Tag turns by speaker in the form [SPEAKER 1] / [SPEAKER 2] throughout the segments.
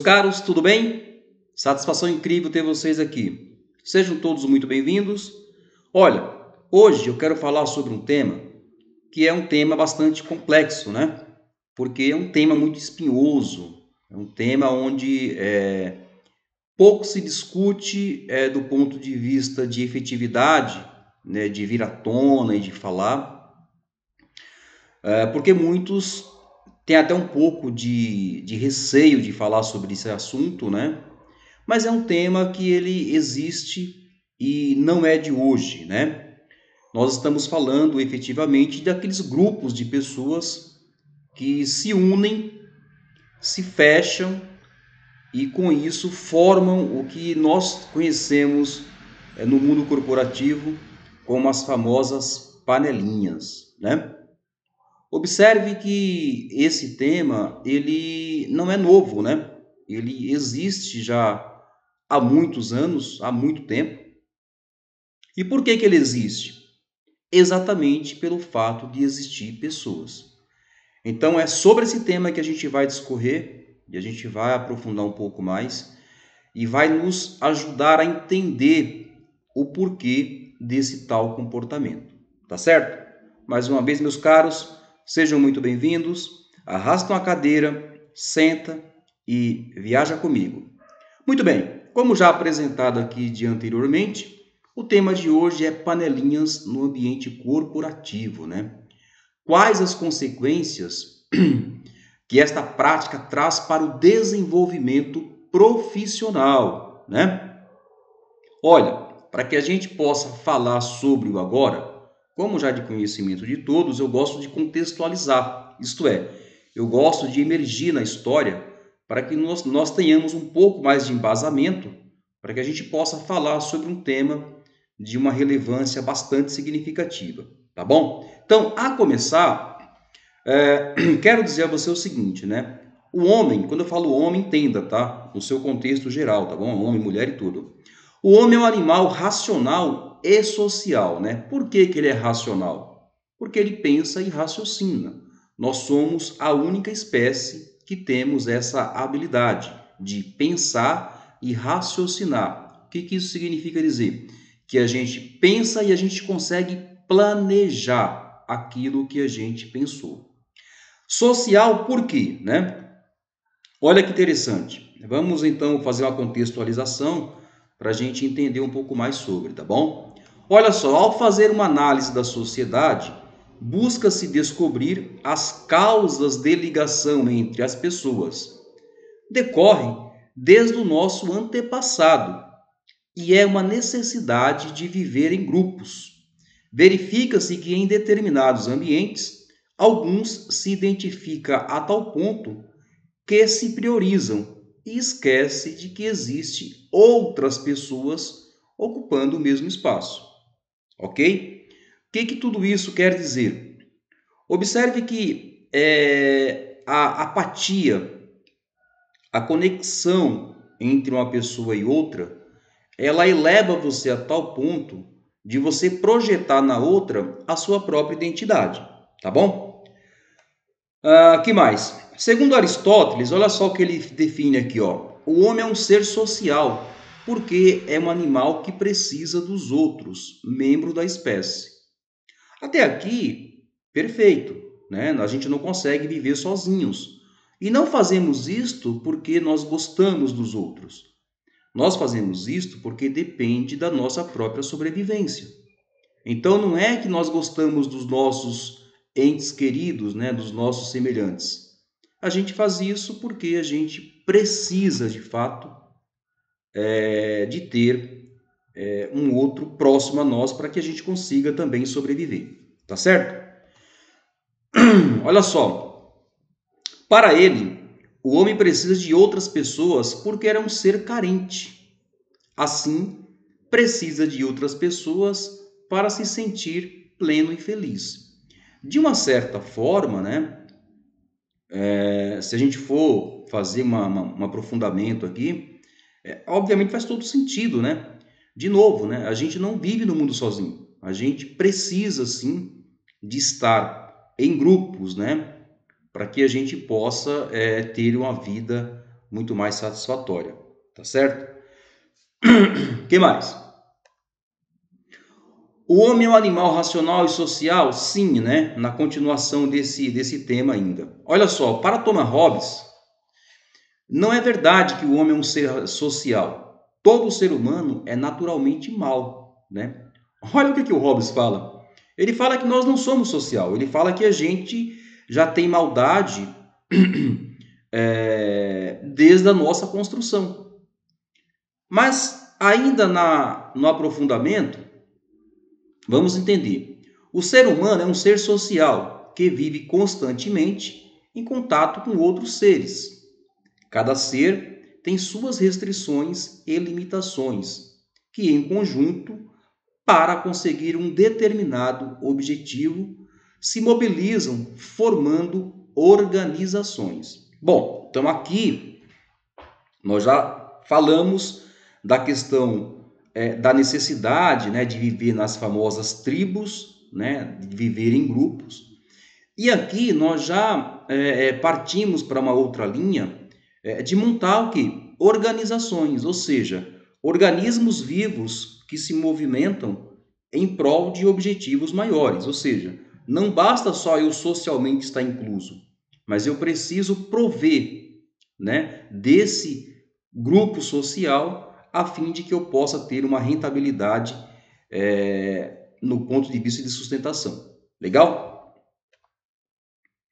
[SPEAKER 1] Caros, tudo bem? Satisfação incrível ter vocês aqui. Sejam todos muito bem-vindos. Olha, hoje eu quero falar sobre um tema que é um tema bastante complexo, né? Porque é um tema muito espinhoso, é um tema onde pouco se discute do ponto de vista de efetividade, né, de vir à tona e de falar, porque muitos têm até um pouco de receio de falar sobre esse assunto, né? Mas é um tema que ele existe e não é de hoje, né? Nós estamos falando efetivamente daqueles grupos de pessoas que se unem, se fecham e com isso formam o que nós conhecemos no mundo corporativo como as famosas panelinhas, né? Observe que esse tema ele não é novo, né? Ele existe já há muitos anos, há muito tempo. E por que ele existe? Exatamente pelo fato de existir pessoas. Então é sobre esse tema que a gente vai discorrer e a gente vai aprofundar um pouco mais e vai nos ajudar a entender o porquê desse tal comportamento. Tá certo? Mais uma vez, meus caros, sejam muito bem-vindos. Arrastam a cadeira, senta e viaja comigo. Muito bem, como já apresentado aqui de anteriormente, o tema de hoje é panelinhas no ambiente corporativo, né? Quais as consequências que esta prática traz para o desenvolvimento profissional, né? Olha, para que a gente possa falar sobre o agora, como já de conhecimento de todos, eu gosto de contextualizar, isto é, eu gosto de emergir na história para que nós tenhamos um pouco mais de embasamento, para que a gente possa falar sobre um tema de uma relevância bastante significativa, tá bom? Então, a começar, quero dizer a você o seguinte, né? O homem, quando eu falo homem, entenda, tá? No seu contexto geral, tá bom? Homem, mulher e tudo. O homem é um animal racional e social, né? Por que que ele é racional? Porque ele pensa e raciocina. Nós somos a única espécie que temos essa habilidade de pensar e raciocinar. O que que isso significa dizer? Que a gente pensa e a gente consegue planejar aquilo que a gente pensou. Social por quê, né? Olha que interessante. Vamos então fazer uma contextualização para a gente entender um pouco mais sobre, tá bom? Olha só, ao fazer uma análise da sociedade, busca-se descobrir as causas de ligação entre as pessoas. Decorre desde o nosso antepassado e é uma necessidade de viver em grupos. Verifica-se que em determinados ambientes, alguns se identificam a tal ponto que se priorizam e esquece de que existe outras pessoas ocupando o mesmo espaço, ok? O que tudo isso quer dizer? Observe que a apatia, a conexão entre uma pessoa e outra, ela eleva você a tal ponto de você projetar na outra a sua própria identidade, tá bom? Que mais? Segundo Aristóteles, olha só o que ele define aqui, ó. O homem é um ser social, porque é um animal que precisa dos outros, membro da espécie. Até aqui, perfeito, né? A gente não consegue viver sozinhos. E não fazemos isto porque nós gostamos dos outros. Nós fazemos isto porque depende da nossa própria sobrevivência. Então não é que nós gostamos dos nossos entes queridos, né, dos nossos semelhantes. A gente faz isso porque a gente precisa, de fato, de ter um outro próximo a nós para que a gente consiga também sobreviver. Tá certo? Olha só, para ele, o homem precisa de outras pessoas porque era um ser carente. Assim, precisa de outras pessoas para se sentir pleno e feliz. De uma certa forma, né, se a gente for fazer um aprofundamento aqui, obviamente faz todo sentido, né? De novo, né, a gente não vive no mundo sozinho. A gente precisa, sim, de estar em grupos, né? Para que a gente possa ter uma vida muito mais satisfatória, tá certo? O que mais? O homem é um animal racional e social? Sim, né? Na continuação desse tema ainda. Olha só, para Thomas Hobbes, não é verdade que o homem é um ser social. Todo ser humano é naturalmente mau, né? Olha o que o Hobbes fala. Ele fala que nós não somos social. Ele fala que a gente já tem maldade desde a nossa construção. Mas ainda no aprofundamento, vamos entender. O ser humano é um ser social que vive constantemente em contato com outros seres. Cada ser tem suas restrições e limitações, que em conjunto, para conseguir um determinado objetivo, se mobilizam formando organizações. Bom, então aqui nós já falamos da questão da necessidade, né, de viver nas famosas tribos, né, de viver em grupos. E aqui nós já partimos para uma outra linha de montar o quê? Organizações, ou seja, organismos vivos que se movimentam em prol de objetivos maiores. Ou seja, não basta só eu socialmente estar incluso, mas eu preciso prover, né, desse grupo social a fim de que eu possa ter uma rentabilidade no ponto de vista de sustentação. Legal?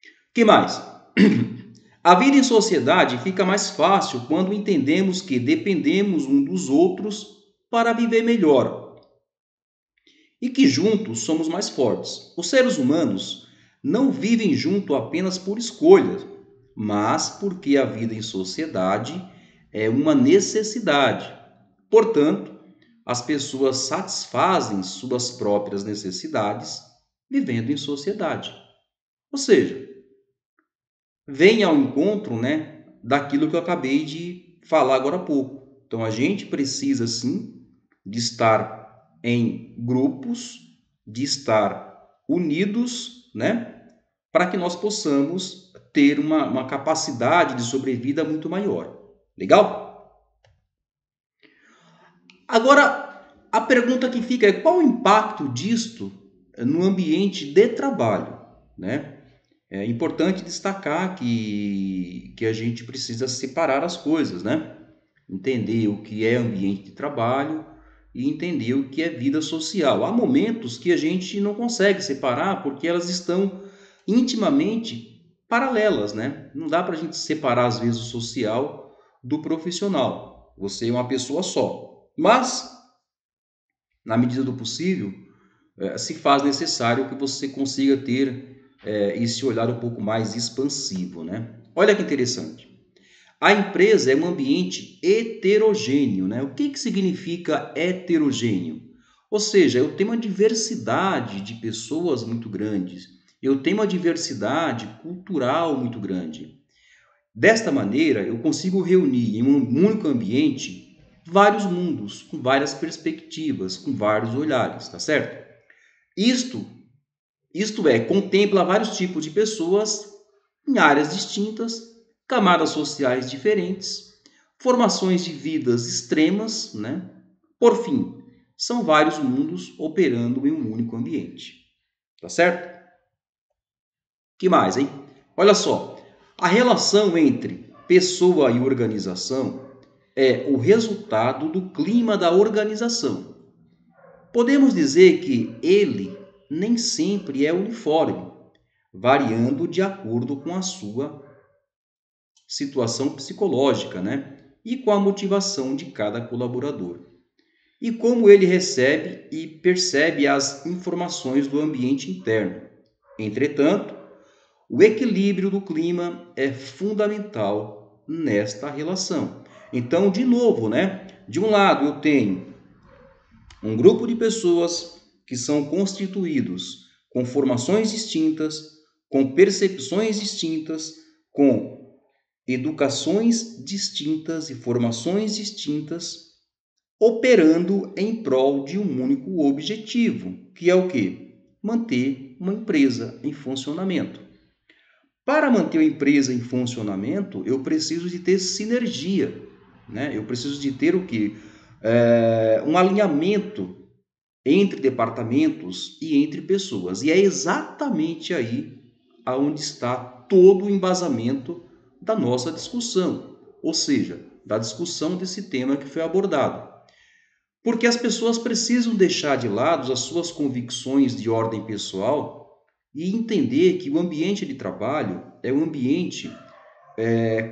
[SPEAKER 1] O que mais? A vida em sociedade fica mais fácil quando entendemos que dependemos um dos outros para viver melhor e que juntos somos mais fortes. Os seres humanos não vivem junto apenas por escolha, mas porque a vida em sociedade é uma necessidade. Portanto, as pessoas satisfazem suas próprias necessidades vivendo em sociedade. Ou seja, vem ao encontro, né, daquilo que eu acabei de falar agora há pouco. Então a gente precisa sim de estar em grupos, de estar unidos, né, para que nós possamos ter uma capacidade de sobrevida muito maior. Legal? Agora, a pergunta que fica é qual o impacto disto no ambiente de trabalho, né? É importante destacar que a gente precisa separar as coisas, né? Entender o que é ambiente de trabalho e entender o que é vida social. Há momentos que a gente não consegue separar porque elas estão intimamente paralelas, né? Não dá para a gente separar, às vezes, o social do profissional. Você é uma pessoa só. Mas, na medida do possível, se faz necessário que você consiga ter esse olhar um pouco mais expansivo, né? Olha que interessante. A empresa é um ambiente heterogêneo, né? O que significa heterogêneo? Ou seja, eu tenho uma diversidade de pessoas muito grandes, eu tenho uma diversidade cultural muito grande. Desta maneira, eu consigo reunir em um único ambiente vários mundos, com várias perspectivas, com vários olhares, tá certo? Isto contempla vários tipos de pessoas em áreas distintas, camadas sociais diferentes, formações de vidas extremas, né? Por fim, são vários mundos operando em um único ambiente. Tá certo? Que mais, hein? Olha só, a relação entre pessoa e organização é o resultado do clima da organização. Podemos dizer que ele nem sempre é uniforme, variando de acordo com a sua situação psicológica, né? E com a motivação de cada colaborador. E como ele recebe e percebe as informações do ambiente interno. Entretanto, o equilíbrio do clima é fundamental nesta relação. Então, de novo, né? De um lado, eu tenho um grupo de pessoas que são constituídos com formações distintas, com percepções distintas, com educações distintas e formações distintas, operando em prol de um único objetivo, que é o quê? Manter uma empresa em funcionamento. Para manter a empresa em funcionamento, eu preciso de ter sinergia, né? Eu preciso de ter o quê? Um alinhamento entre departamentos e entre pessoas. E é exatamente aí aonde está todo o embasamento da nossa discussão, ou seja, da discussão desse tema que foi abordado. Porque as pessoas precisam deixar de lado as suas convicções de ordem pessoal e entender que o ambiente de trabalho é um ambiente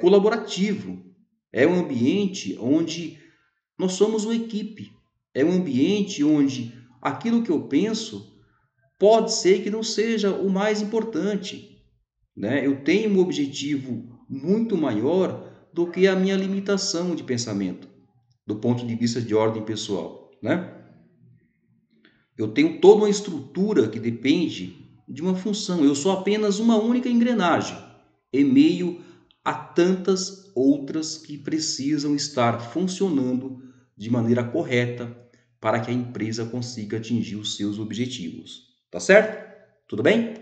[SPEAKER 1] colaborativo, é um ambiente onde nós somos uma equipe, é um ambiente onde aquilo que eu penso pode ser que não seja o mais importante, né? Eu tenho um objetivo muito maior do que a minha limitação de pensamento, do ponto de vista de ordem pessoal, né? Eu tenho toda uma estrutura que depende de uma função. Eu sou apenas uma única engrenagem, em meio a tantas outras que precisam estar funcionando de maneira correta para que a empresa consiga atingir os seus objetivos. Tá certo? Tudo bem?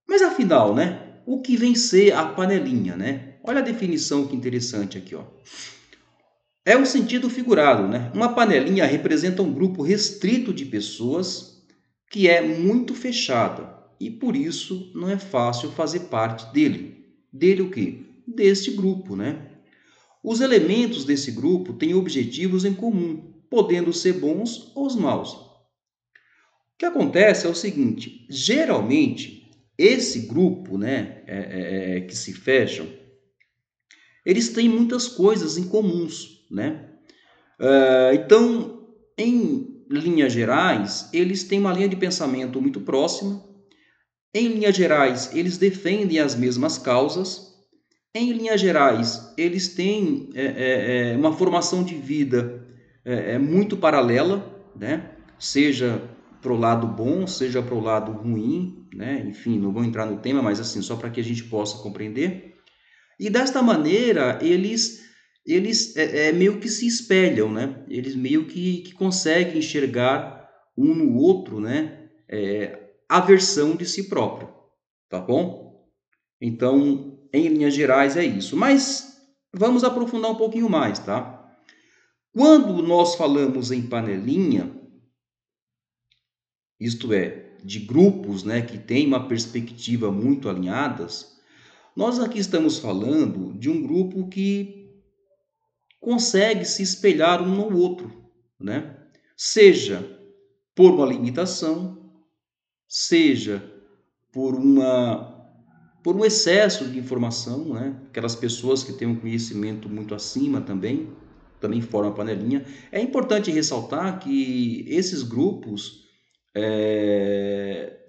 [SPEAKER 1] Mas afinal, né? O que vem ser a panelinha, né? Olha a definição que interessante aqui, ó. É um sentido figurado, né? Uma panelinha representa um grupo restrito de pessoas que é muito fechada e por isso não é fácil fazer parte dele. Dele o quê? Deste grupo, né? Os elementos desse grupo têm objetivos em comum, podendo ser bons ou maus. O que acontece é o seguinte: geralmente esse grupo, né, que se fecham, eles têm muitas coisas em comuns, né? Então, em linhas gerais, eles têm uma linha de pensamento muito próxima. Em linhas gerais, eles defendem as mesmas causas. Em linhas gerais, eles têm uma formação de vida muito paralela, né? Seja para o lado bom, seja para o lado ruim, né? Enfim, não vou entrar no tema, mas assim, só para que a gente possa compreender. E desta maneira, eles meio que se espelham, né? Eles meio que conseguem enxergar um no outro, né? A versão de si próprio, tá bom? Então, em linhas gerais é isso. Mas vamos aprofundar um pouquinho mais, tá? Quando nós falamos em panelinha, isto é, de grupos, né, que têm uma perspectiva muito alinhadas, nós aqui estamos falando de um grupo que consegue se espelhar um no outro, né? Seja por uma limitação, seja por por um excesso de informação, né? Aquelas pessoas que têm um conhecimento muito acima também formam a panelinha. É importante ressaltar que esses grupos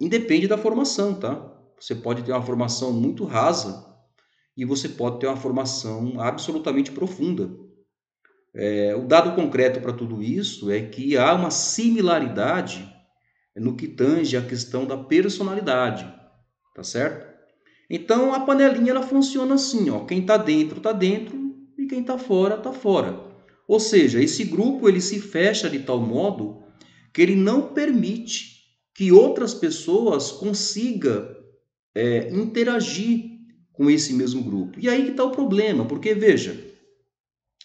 [SPEAKER 1] independe da formação, tá? Você pode ter uma formação muito rasa e você pode ter uma formação absolutamente profunda. O dado concreto para tudo isso é que há uma similaridade no que tange a questão da personalidade, tá certo? Então a panelinha ela funciona assim, ó, quem está dentro e quem está fora está fora. Ou seja, esse grupo ele se fecha de tal modo que ele não permite que outras pessoas consigam interagir com esse mesmo grupo. E aí que está o problema, porque veja,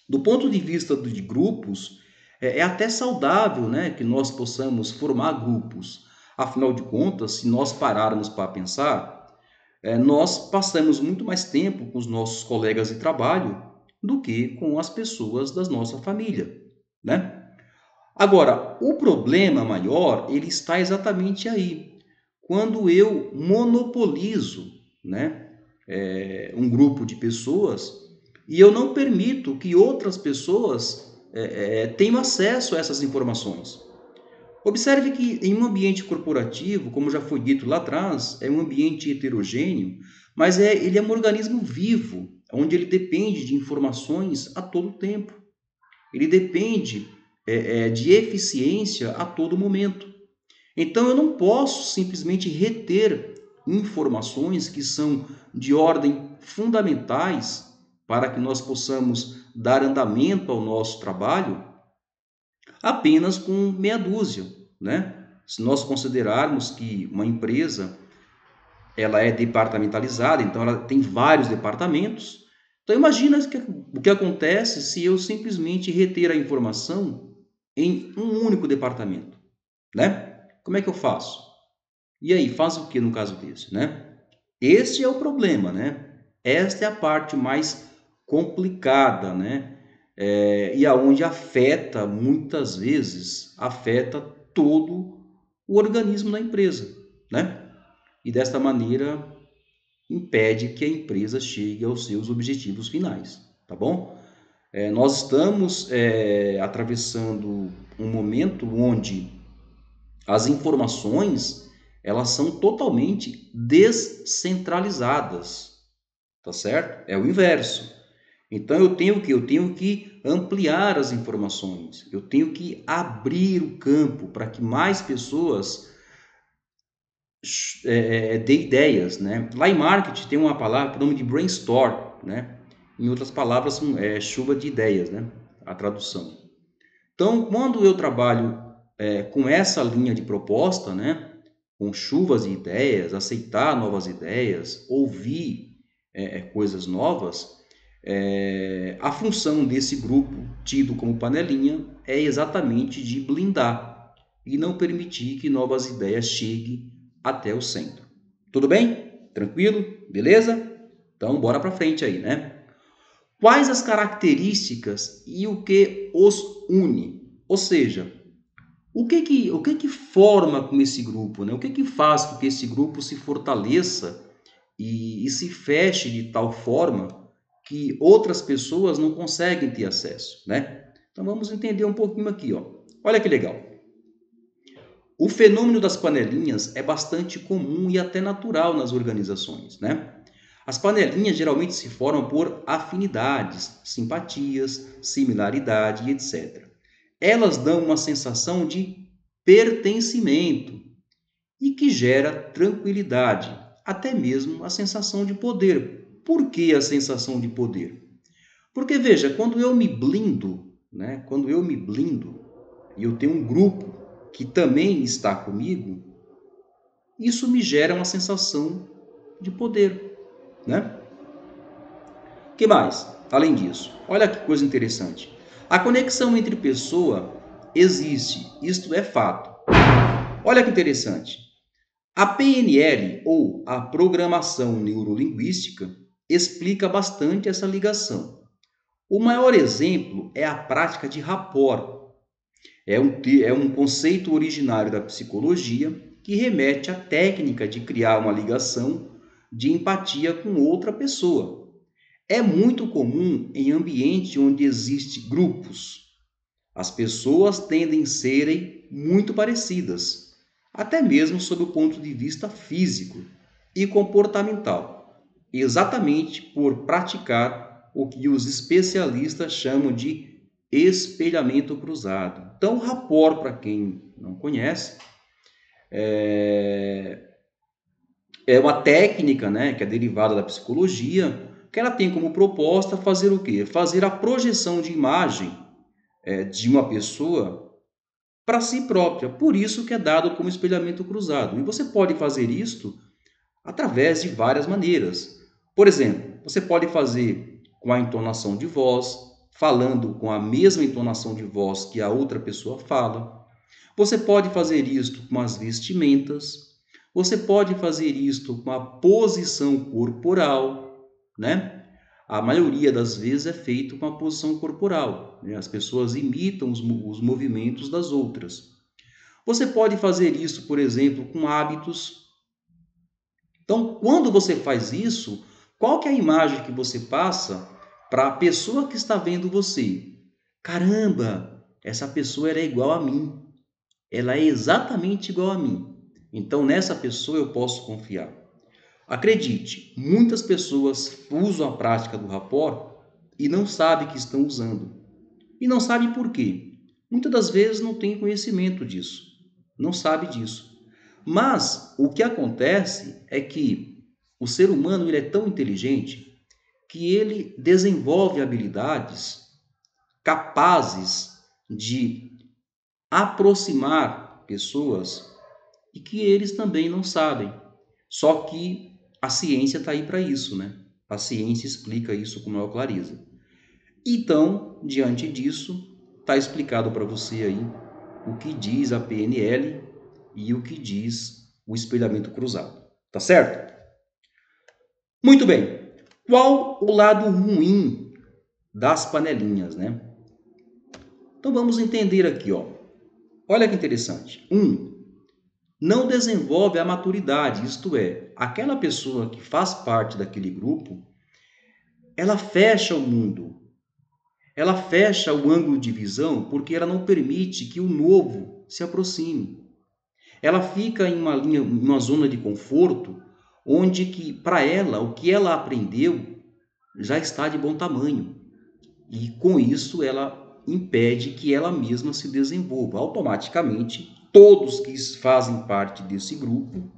[SPEAKER 1] do ponto de vista de grupos, é até saudável, né, que nós possamos formar grupos. Afinal de contas, se nós pararmos para pensar, nós passamos muito mais tempo com os nossos colegas de trabalho do que com as pessoas da nossa família, né? Agora, o problema maior, ele está exatamente aí. Quando eu monopolizo, né, um grupo de pessoas e eu não permito que outras pessoas tenham acesso a essas informações. Observe que em um ambiente corporativo, como já foi dito lá atrás, é um ambiente heterogêneo, mas ele é um organismo vivo, onde ele depende de informações a todo tempo. Ele depende de eficiência a todo momento. Então eu não posso simplesmente reter informações que são de ordem fundamentais para que nós possamos dar andamento ao nosso trabalho apenas com meia dúzia, né? Se nós considerarmos que uma empresa ela é departamentalizada, então ela tem vários departamentos. Então imagina o que acontece se eu simplesmente reter a informação em um único departamento, né? Como é que eu faço? E aí, faz o que no caso desse, né? Este é o problema, né? Esta é a parte mais complicada, né? E aonde afeta, muitas vezes, afeta todo o organismo da empresa, né? E desta maneira impede que a empresa chegue aos seus objetivos finais, tá bom? Nós estamos atravessando um momento onde as informações elas são totalmente descentralizadas, tá certo? É o inverso. Então eu tenho que ampliar as informações, eu tenho que abrir o campo para que mais pessoas dê ideias, né? Lá em marketing tem uma palavra que nome de brainstorm, né? Em outras palavras, chuva de ideias, né? A tradução. Então, quando eu trabalho com essa linha de proposta, né? Com chuvas de ideias, aceitar novas ideias, ouvir coisas novas, a função desse grupo, tido como panelinha, é exatamente de blindar e não permitir que novas ideias cheguem até o centro. Tudo bem? Tranquilo? Beleza? Então, bora para frente aí, né? Quais as características e o que os une? Ou seja, o que forma com esse grupo, né? O que faz com que esse grupo se fortaleça e se feche de tal forma que outras pessoas não conseguem ter acesso, né? Então vamos entender um pouquinho aqui, ó. Olha que legal. O fenômeno das panelinhas é bastante comum e até natural nas organizações, né? As panelinhas geralmente se formam por afinidades, simpatias, similaridade, etc. Elas dão uma sensação de pertencimento e que gera tranquilidade, até mesmo a sensação de poder. Por que a sensação de poder? Porque veja, quando eu me blindo, né? Quando eu me blindo e eu tenho um grupo que também está comigo, isso me gera uma sensação de poder, né? O que mais? Além disso, olha que coisa interessante. A conexão entre pessoa existe, isto é fato. Olha que interessante. A PNL, ou a programação neurolinguística, explica bastante essa ligação. O maior exemplo é a prática de rapport. É um conceito originário da psicologia que remete à técnica de criar uma ligação de empatia com outra pessoa. É muito comum em ambiente onde existem grupos. As pessoas tendem a serem muito parecidas, até mesmo sob o ponto de vista físico e comportamental, exatamente por praticar o que os especialistas chamam de espelhamento cruzado. Então, rapport, para quem não conhece, é uma técnica, né, que é derivada da psicologia, que ela tem como proposta fazer o quê? Fazer a projeção de imagem de uma pessoa para si própria. Por isso que é dado como espelhamento cruzado. E você pode fazer isto através de várias maneiras. Por exemplo, você pode fazer com a entonação de voz, falando com a mesma entonação de voz que a outra pessoa fala. Você pode fazer isto com as vestimentas. Você pode fazer isto com a posição corporal, né? A maioria das vezes é feito com a posição corporal, né? As pessoas imitam os movimentos das outras. Você pode fazer isso, por exemplo, com hábitos. Então, quando você faz isso, qual que é a imagem que você passa para a pessoa que está vendo você? Caramba, essa pessoa era igual a mim. Ela é exatamente igual a mim. Então, nessa pessoa eu posso confiar. Acredite, muitas pessoas usam a prática do rapport e não sabem que estão usando. E não sabem por quê. Muitas das vezes não tem conhecimento disso. Não sabe disso. Mas o que acontece é que o ser humano ele é tão inteligente que ele desenvolve habilidades capazes de aproximar pessoas e que eles também não sabem. Só que A ciência está aí para isso, né? A ciência explica isso com maior clareza. Então, diante disso, está explicado para você aí o que diz a PNL e o que diz o espelhamento cruzado. Tá certo? Muito bem. Qual o lado ruim das panelinhas, né? Então vamos entender aqui, ó. Olha que interessante. Não desenvolve a maturidade, isto é, aquela pessoa que faz parte daquele grupo, ela fecha o mundo, ela fecha o ângulo de visão porque ela não permite que o novo se aproxime. Ela fica em uma zona de conforto, onde que para ela o que ela aprendeu já está de bom tamanho. E com isso ela impede que ela mesma se desenvolva. Automaticamente, todos que fazem parte desse grupo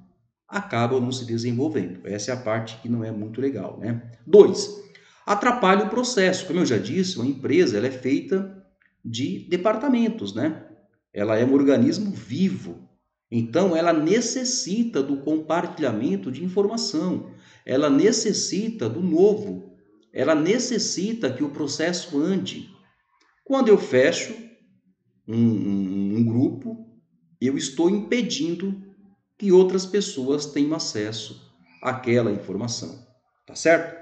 [SPEAKER 1] acabam não se desenvolvendo. Essa é a parte que não é muito legal, né? 2. Atrapalha o processo. Como eu já disse, uma empresa ela é feita de departamentos, né? Ela é um organismo vivo. Então, ela necessita do compartilhamento de informação. Ela necessita do novo. Ela necessita que o processo ande. Quando eu fecho um grupo, eu estou impedindo que outras pessoas tenham acesso àquela informação. Tá certo?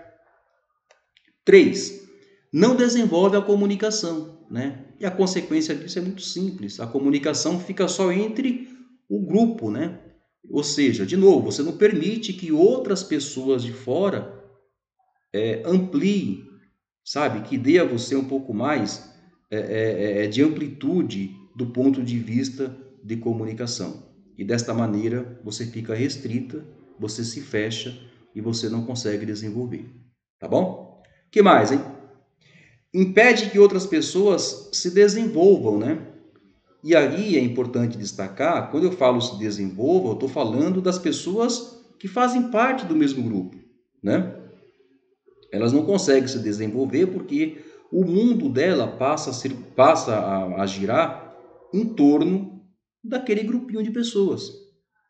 [SPEAKER 1] 3. Não desenvolve a comunicação, né? E a consequência disso é muito simples. A comunicação fica só entre o grupo, né? Ou seja, de novo, você não permite que outras pessoas de fora ampliem, sabe? Que dê a você um pouco mais de amplitude do ponto de vista de comunicação. E desta maneira você fica restrita, você se fecha e você não consegue desenvolver. Tá bom? O que mais, hein? Impede que outras pessoas se desenvolvam, né? E aí é importante destacar, quando eu falo se desenvolvam, eu estou falando das pessoas que fazem parte do mesmo grupo, né? Elas não conseguem se desenvolver porque o mundo dela passa a girar em torno daquele grupinho de pessoas.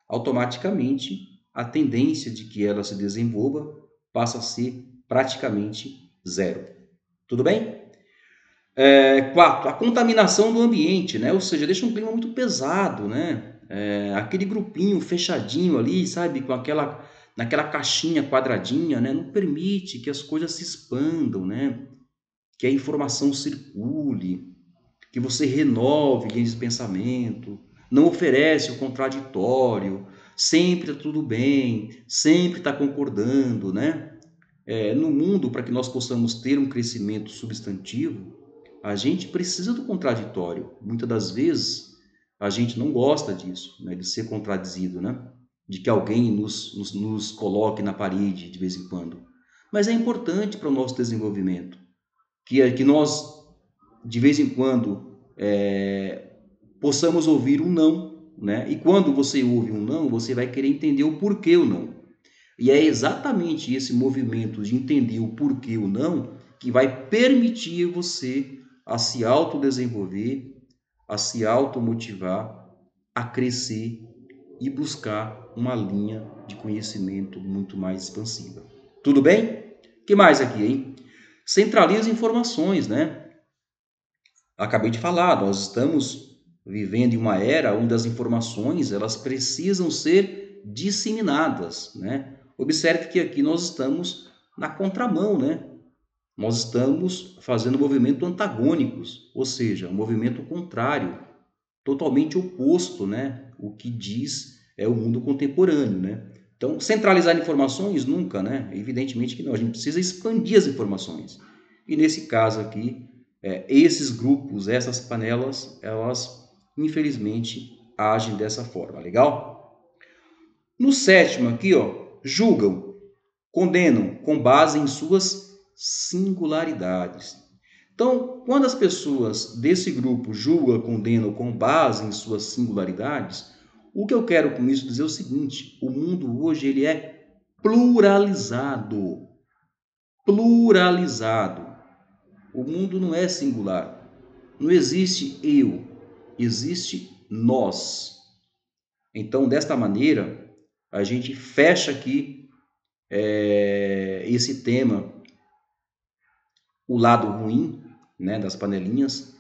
[SPEAKER 1] Automaticamente, a tendência de que ela se desenvolva passa a ser praticamente zero. Tudo bem? 4. A contaminação do ambiente, né? Ou seja, deixa um clima muito pesado, né? Aquele grupinho fechadinho ali, sabe? Naquela caixinha quadradinha, né? Não permite que as coisas se expandam, né? Que a informação circule, que você renove linhas de pensamento, não oferece o contraditório, sempre está tudo bem, sempre está concordando, né? No mundo, para que nós possamos ter um crescimento substantivo, a gente precisa do contraditório. Muitas das vezes, a gente não gosta disso, né? De ser contradizido, né? De que alguém nos coloque na parede de vez em quando. Mas é importante para o nosso desenvolvimento que nós, de vez em quando, possamos ouvir um não, né? E quando você ouve um não, você vai querer entender o porquê o não. E é exatamente esse movimento de entender o porquê o não que vai permitir você a se autodesenvolver, a se automotivar, a crescer e buscar uma linha de conhecimento muito mais expansiva. Tudo bem? O que mais aqui, hein? Centraliza informações, né? Acabei de falar, nós estamos vivendo em uma era onde as informações elas precisam ser disseminadas, né? Observe que aqui nós estamos na contramão, né? Nós estamos fazendo movimento antagônicos, ou seja, um movimento contrário, totalmente oposto, né? O que diz é o mundo contemporâneo, né? Então, centralizar informações nunca, né? Evidentemente que não, a gente precisa expandir as informações. E nesse caso aqui, esses grupos, essas panelas, elas infelizmente agem dessa forma, legal? No 7º aqui, ó, julgam, condenam com base em suas singularidades. Então, quando as pessoas desse grupo julgam, condenam com base em suas singularidades, o que eu quero com isso dizer é o seguinte: o mundo hoje ele é pluralizado. Pluralizado. O mundo não é singular. Não existe eu, existe nós. Então, desta maneira, a gente fecha aqui esse tema, o lado ruim, né, das panelinhas,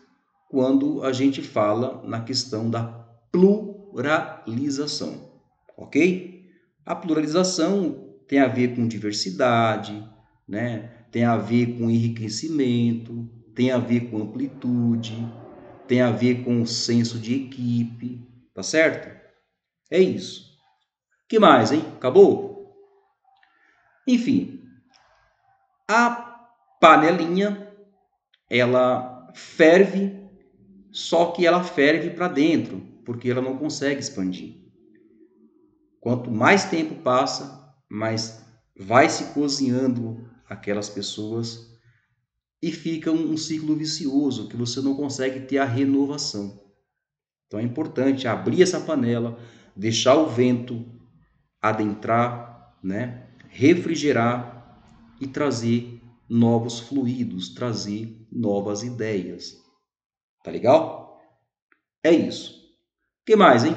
[SPEAKER 1] quando a gente fala na questão da pluralização, ok? A pluralização tem a ver com diversidade, né? Tem a ver com enriquecimento, tem a ver com amplitude, tem a ver com senso de equipe, tá certo? É isso. Que mais, hein? Acabou? Enfim, a panelinha, ela ferve, só que ela ferve para dentro, porque ela não consegue expandir. Quanto mais tempo passa, mais vai se cozinhando aquelas pessoas e fica um ciclo vicioso que você não consegue ter a renovação. Então é importante abrir essa panela, deixar o vento adentrar, né? Refrigerar e trazer novos fluidos, trazer novas ideias. Tá legal? É isso. O que mais, hein?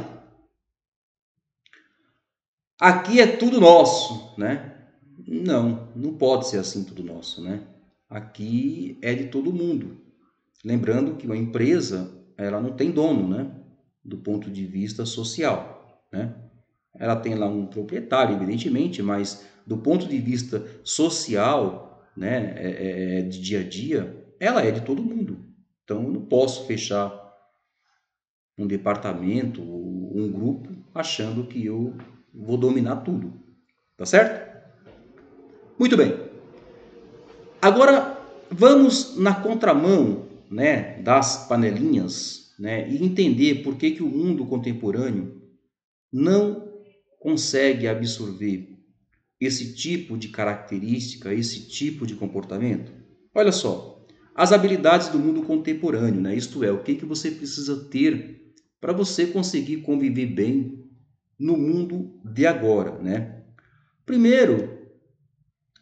[SPEAKER 1] Aqui é tudo nosso, né? Não, não pode ser assim tudo nosso, né? Aqui é de todo mundo. Lembrando que uma empresa, ela não tem dono, né? Do ponto de vista social, né? Ela tem lá um proprietário, evidentemente, mas do ponto de vista social, né, de dia a dia, ela é de todo mundo. Então, eu não posso fechar um departamento, um grupo, achando que eu vou dominar tudo. Tá certo? Muito bem. Agora, vamos na contramão, né, das panelinhas, né, e entender por que o mundo contemporâneo não consegue absorver esse tipo de característica, esse tipo de comportamento? Olha só, as habilidades do mundo contemporâneo, né? Isto é, o que você precisa ter para você conseguir conviver bem no mundo de agora, né? Primeiro,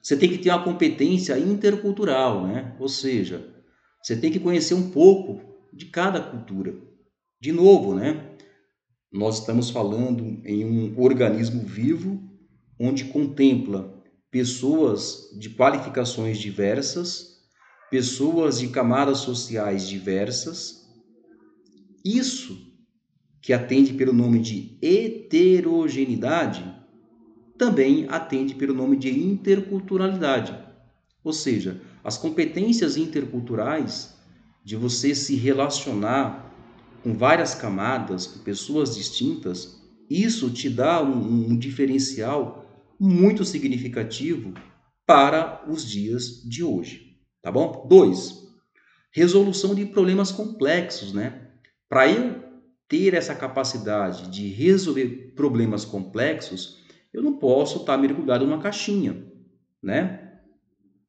[SPEAKER 1] você tem que ter uma competência intercultural, né? Ou seja, você tem que conhecer um pouco de cada cultura. De novo, né? Nós estamos falando em um organismo vivo onde contempla pessoas de qualificações diversas, pessoas de camadas sociais diversas. Isso que atende pelo nome de heterogeneidade, também atende pelo nome de interculturalidade. Ou seja, as competências interculturais de você se relacionar com várias camadas, com pessoas distintas, isso te dá um diferencial muito significativo para os dias de hoje, tá bom? 2, resolução de problemas complexos, né? Para eu ter essa capacidade de resolver problemas complexos, eu não posso estar mergulhado numa caixinha, né?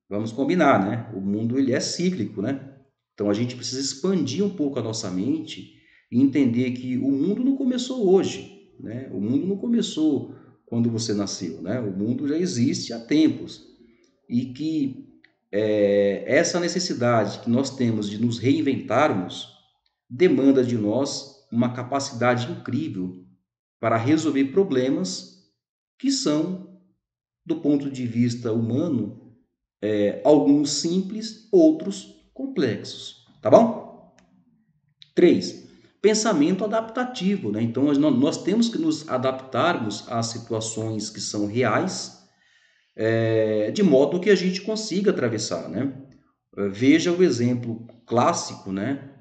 [SPEAKER 1] Vamos combinar, né? O mundo ele é cíclico, né? Então a gente precisa expandir um pouco a nossa mente e entender que o mundo não começou hoje, né? O mundo não começou quando você nasceu, né? O mundo já existe há tempos e que essa necessidade que nós temos de nos reinventarmos demanda de nós uma capacidade incrível para resolver problemas que são, do ponto de vista humano, alguns simples, outros complexos, tá bom? 3, pensamento adaptativo, né? Então nós temos que nos adaptarmos às situações que são reais, de modo que a gente consiga atravessar, né? Veja o exemplo clássico, né?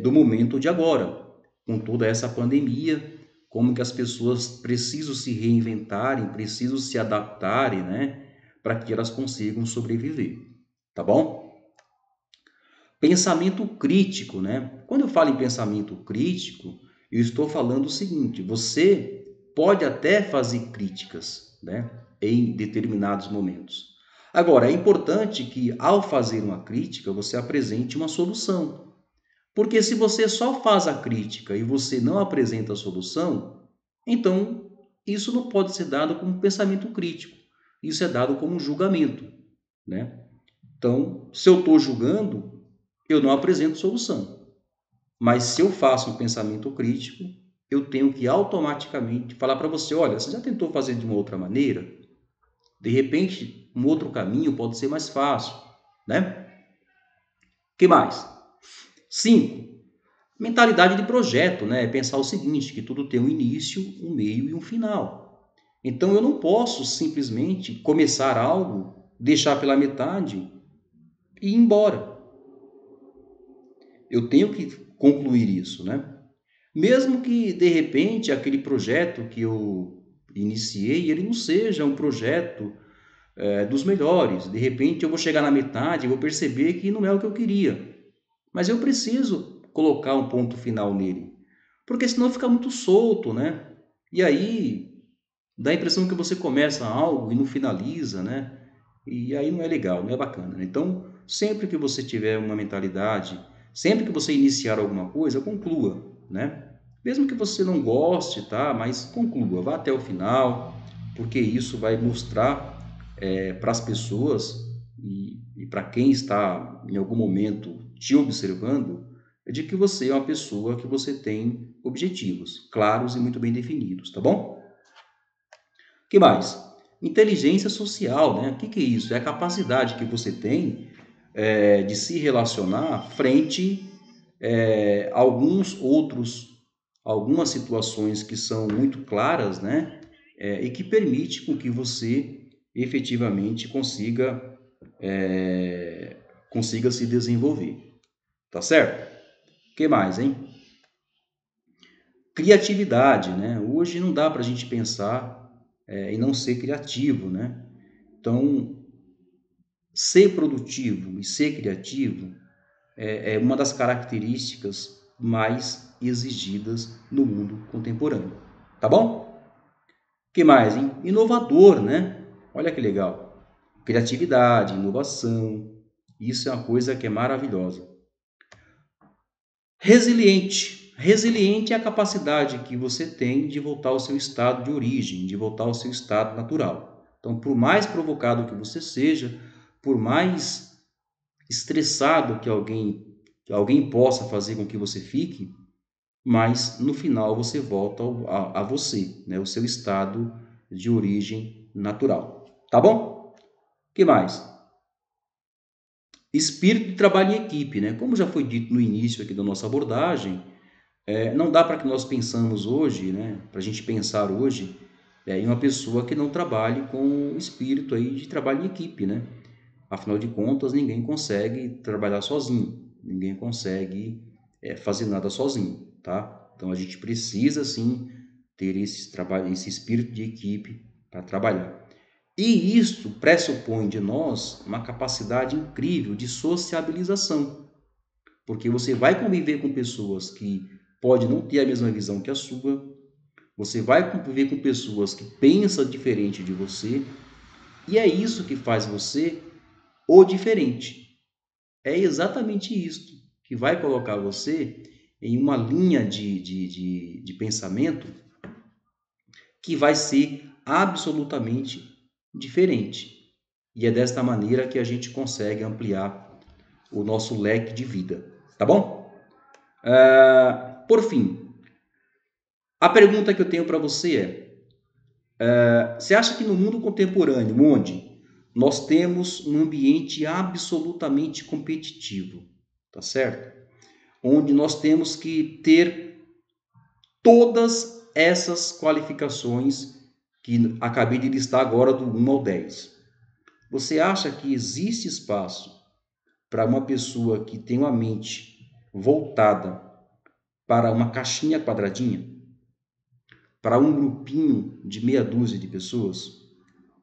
[SPEAKER 1] Do momento de agora, com toda essa pandemia, como que as pessoas precisam se reinventarem, precisam se adaptarem, né? Para que elas consigam sobreviver, tá bom? Pensamento crítico, né? Quando eu falo em pensamento crítico, eu estou falando o seguinte: você pode até fazer críticas, né? Em determinados momentos. Agora, é importante que ao fazer uma crítica, você apresente uma solução. Porque se você só faz a crítica e você não apresenta a solução, então isso não pode ser dado como pensamento crítico. Isso é dado como julgamento, né? Então, se eu estou julgando, eu não apresento solução. Mas se eu faço um pensamento crítico, eu tenho que automaticamente falar para você: olha, você já tentou fazer de uma outra maneira? De repente, um outro caminho pode ser mais fácil, né? Que mais? 5. Mentalidade de projeto, né? É pensar o seguinte, que tudo tem um início, um meio e um final. Então eu não posso simplesmente começar algo, deixar pela metade e ir embora. Eu tenho que concluir isso, né? Mesmo que de repente aquele projeto que eu iniciei, ele não seja um projeto dos melhores. De repente eu vou chegar na metade e vou perceber que não é o que eu queria. Mas eu preciso colocar um ponto final nele. Porque senão fica muito solto, né? E aí dá a impressão que você começa algo e não finaliza, né? E aí não é legal, não é bacana, né? Então, sempre que você tiver uma mentalidade, sempre que você iniciar alguma coisa, conclua, né? Mesmo que você não goste, tá? Mas conclua, vá até o final, porque isso vai mostrar para as pessoas e para quem está em algum momento te observando, de que você é uma pessoa que você tem objetivos claros e muito bem definidos, tá bom? Que mais? Inteligência social, né? O que é isso? É a capacidade que você tem de se relacionar frente a algumas situações que são muito claras, né? E que permite com que você efetivamente consiga se desenvolver, tá certo? O que mais, hein? Criatividade, né? Hoje não dá para a gente pensar e não ser criativo, né? Então, ser produtivo e ser criativo é uma das características mais exigidas no mundo contemporâneo. Tá bom? Que mais, hein? Inovador, né? Olha que legal. Criatividade, inovação. Isso é uma coisa que é maravilhosa. Resiliente. Resiliente é a capacidade que você tem de voltar ao seu estado de origem, de voltar ao seu estado natural. Então, por mais provocado que você seja, por mais estressado que alguém possa fazer com que você fique, mas no final você volta a você, né? O seu estado de origem natural. Tá bom? Que mais? Espírito de trabalho em equipe, né? Como já foi dito no início aqui da nossa abordagem, não dá para que nós pensamos hoje, né? Para a gente pensar hoje em uma pessoa que não trabalhe com espírito aí de trabalho em equipe, né? Afinal de contas, ninguém consegue trabalhar sozinho, ninguém consegue fazer nada sozinho, tá? Então a gente precisa sim ter esse espírito de equipe para trabalhar. E isto pressupõe de nós uma capacidade incrível de sociabilização, porque você vai conviver com pessoas que podem não ter a mesma visão que a sua, você vai conviver com pessoas que pensam diferente de você, e é isso que faz você o diferente. É exatamente isto que vai colocar você em uma linha de pensamento que vai ser absolutamente diferente. E é desta maneira que a gente consegue ampliar o nosso leque de vida, tá bom? Por fim, a pergunta que eu tenho para você você acha que no mundo contemporâneo, onde nós temos um ambiente absolutamente competitivo, tá certo? Onde nós temos que ter todas essas qualificações que acabei de listar agora do 1 ao 10. Você acha que existe espaço para uma pessoa que tem uma mente voltada para uma caixinha quadradinha, para um grupinho de meia dúzia de pessoas,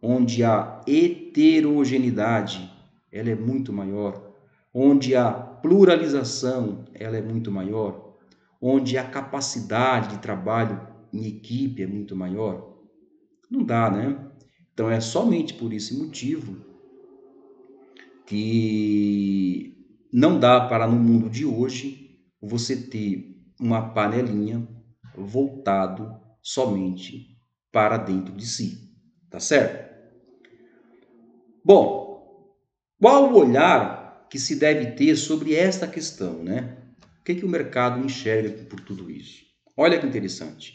[SPEAKER 1] onde a heterogeneidade ela é muito maior, onde a pluralização ela é muito maior, onde a capacidade de trabalho em equipe é muito maior? Não dá, né? Então é somente por esse motivo que não dá para, no mundo de hoje, você ter uma panelinha voltado somente para dentro de si, tá certo? Bom, qual o olhar que se deve ter sobre esta questão, né? O que o mercado enxerga por tudo isso? Olha que interessante.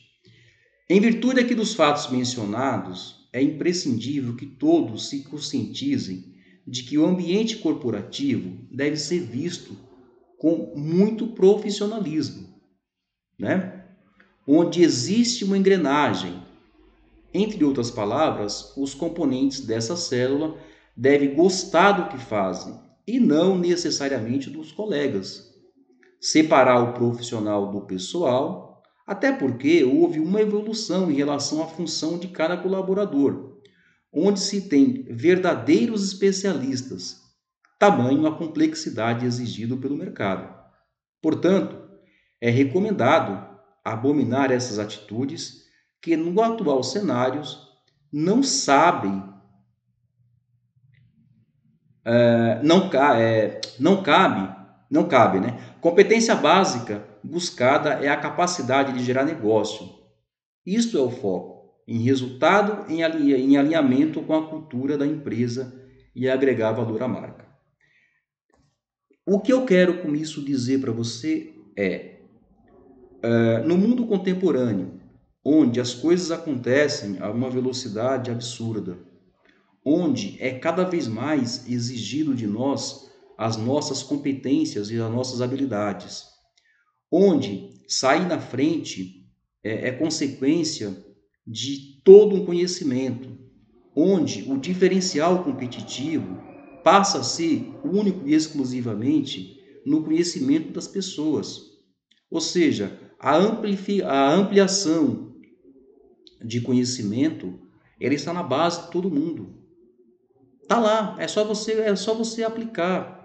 [SPEAKER 1] Em virtude aqui dos fatos mencionados, é imprescindível que todos se conscientizem de que o ambiente corporativo deve ser visto com muito profissionalismo, né? Onde existe uma engrenagem. Entre outras palavras, os componentes dessa célula devem gostar do que fazem e não necessariamente dos colegas. Separar o profissional do pessoal, até porque houve uma evolução em relação à função de cada colaborador, onde se tem verdadeiros especialistas, tamanho a complexidade exigida pelo mercado. Portanto, é recomendado abominar essas atitudes que, no atual cenário, não sabem, não cabe, né? Competência básica buscada é a capacidade de gerar negócio. Isto é o foco, em resultado, em alinhamento com a cultura da empresa e agregar valor à marca. O que eu quero com isso dizer para você é, no mundo contemporâneo, onde as coisas acontecem a uma velocidade absurda, onde é cada vez mais exigido de nós as nossas competências e as nossas habilidades, onde sair na frente é consequência de todo um conhecimento, onde o diferencial competitivo passa a ser único e exclusivamente no conhecimento das pessoas. Ou seja, a ampliação de conhecimento, ela está na base de todo mundo. Está lá, é só você aplicar.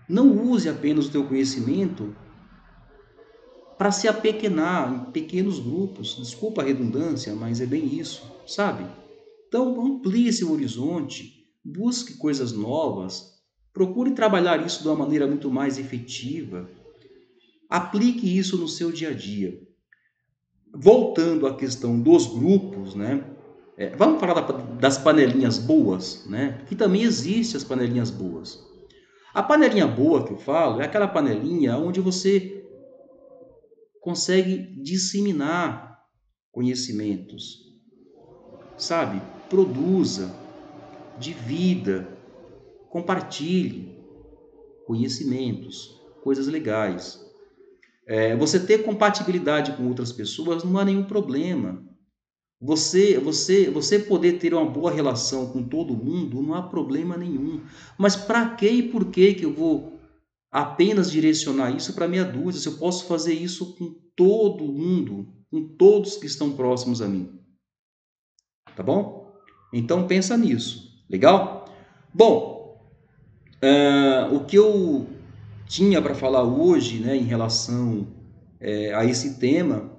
[SPEAKER 1] Não use apenas o teu conhecimento para se apequenar em pequenos grupos. Desculpa a redundância, mas é bem isso, sabe? Então, amplie seu horizonte, busque coisas novas, procure trabalhar isso de uma maneira muito mais efetiva. Aplique isso no seu dia a dia. Voltando à questão dos grupos, né? Vamos falar das panelinhas boas, né? Que também existem as panelinhas boas. A panelinha boa que eu falo é aquela panelinha onde você consegue disseminar conhecimentos, sabe? Produza, divida, compartilhe conhecimentos, coisas legais. Você ter compatibilidade com outras pessoas não há nenhum problema. Você poder ter uma boa relação com todo mundo não há problema nenhum. Mas para que e por que eu vou apenas direcionar isso para meia dúzia? Se eu posso fazer isso com todo mundo, com todos que estão próximos a mim. Tá bom? Então pensa nisso. Legal? Bom, o que eu tinha para falar hoje, né, em relação a esse tema,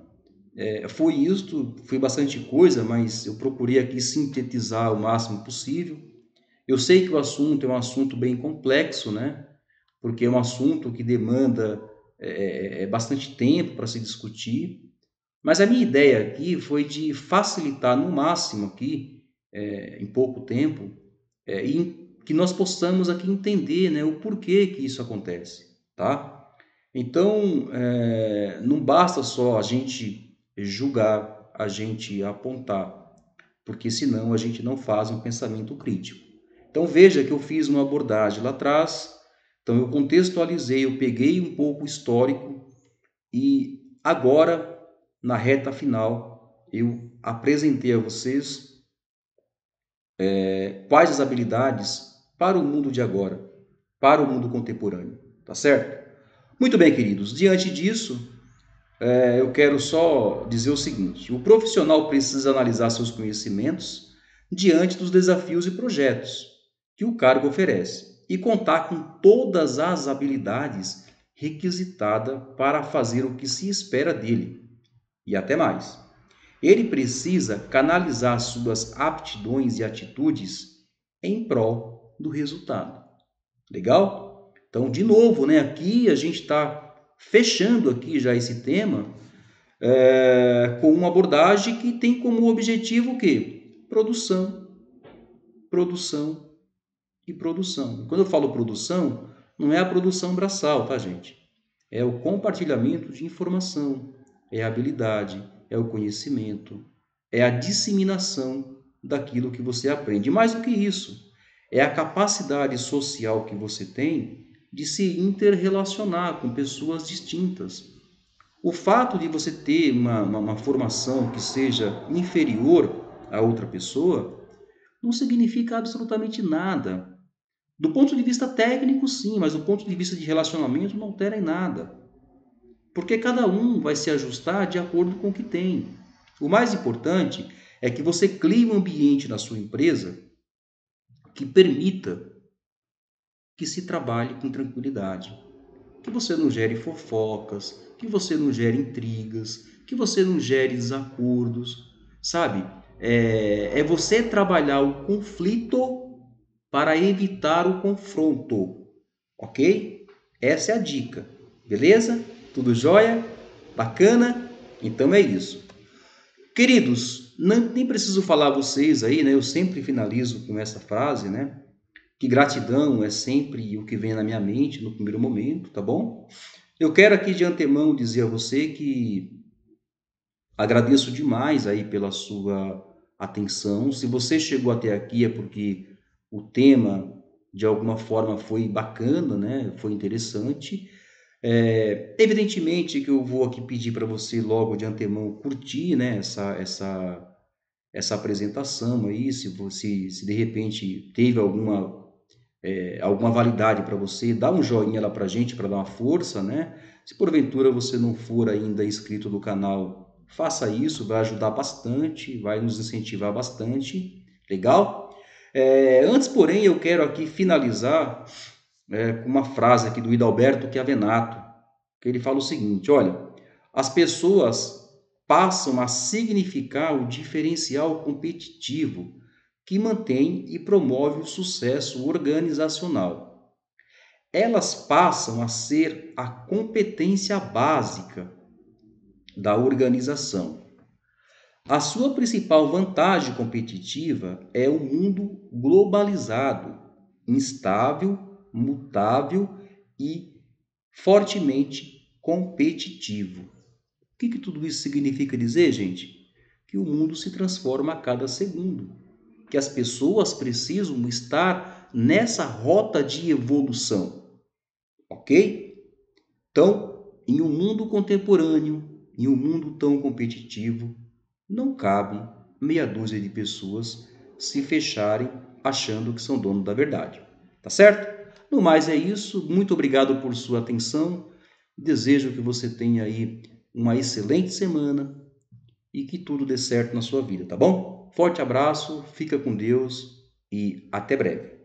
[SPEAKER 1] foi isto, foi bastante coisa, mas eu procurei aqui sintetizar o máximo possível. Eu sei que o assunto é um assunto bem complexo, né? Porque é um assunto que demanda bastante tempo para se discutir, mas a minha ideia aqui foi de facilitar no máximo aqui, em pouco tempo, e que nós possamos aqui entender, né, o porquê que isso acontece, tá? Então, não basta só a gente julgar, a gente apontar, porque senão a gente não faz um pensamento crítico. Então veja que eu fiz uma abordagem lá atrás, então eu contextualizei, eu peguei um pouco o histórico e agora, na reta final, eu apresentei a vocês quais as habilidades para o mundo de agora, para o mundo contemporâneo, tá certo? Muito bem, queridos, diante disso, eu quero só dizer o seguinte: o profissional precisa analisar seus conhecimentos diante dos desafios e projetos que o cargo oferece e contar com todas as habilidades requisitadas para fazer o que se espera dele. E até mais. Ele precisa canalizar suas aptidões e atitudes em prol do resultado. Legal? Então, de novo, né, aqui a gente está fechando aqui já esse tema com uma abordagem que tem como objetivo o quê? Produção, produção e produção. Quando eu falo produção, não é a produção braçal, tá, gente? É o compartilhamento de informação, é a habilidade, é o conhecimento, é a disseminação daquilo que você aprende. Mais do que isso, é a capacidade social que você tem de se interrelacionar com pessoas distintas. O fato de você ter uma formação que seja inferior a outra pessoa não significa absolutamente nada. Do ponto de vista técnico, sim, mas do ponto de vista de relacionamento não altera em nada. Porque cada um vai se ajustar de acordo com o que tem. O mais importante é que você crie um ambiente na sua empresa que permita que se trabalhe com tranquilidade. Que você não gere fofocas, que você não gere intrigas, que você não gere desacordos, sabe? É você trabalhar o conflito para evitar o confronto, ok? Essa é a dica, beleza? Tudo jóia? Bacana? Então é isso. Queridos, nem preciso falar a vocês aí, né? Eu sempre finalizo com essa frase, né? Que gratidão é sempre o que vem na minha mente no primeiro momento, tá bom? Eu quero aqui de antemão dizer a você que agradeço demais aí pela sua atenção. Se você chegou até aqui é porque o tema de alguma forma foi bacana, né? Foi interessante. Evidentemente que eu vou aqui pedir para você logo de antemão curtir, né? Essa apresentação aí, se de repente teve alguma validade para você, dá um joinha lá para a gente para dar uma força, né? Se porventura você não for ainda inscrito no canal, faça isso, vai ajudar bastante, vai nos incentivar bastante, legal? Antes, porém, eu quero aqui finalizar com uma frase aqui do Hidalberto Chiavenato, que ele fala o seguinte: olha, as pessoas passam a significar o diferencial competitivo que mantém e promove o sucesso organizacional. Elas passam a ser a competência básica da organização. A sua principal vantagem competitiva é o mundo globalizado, instável, mutável e fortemente competitivo. O que tudo isso significa dizer, gente? Que o mundo se transforma a cada segundo, que as pessoas precisam estar nessa rota de evolução, ok? Então, em um mundo contemporâneo, em um mundo tão competitivo, não cabe meia dúzia de pessoas se fecharem achando que são dono da verdade, tá certo? No mais é isso, muito obrigado por sua atenção, desejo que você tenha aí uma excelente semana e que tudo dê certo na sua vida, tá bom? Forte abraço, fica com Deus e até breve.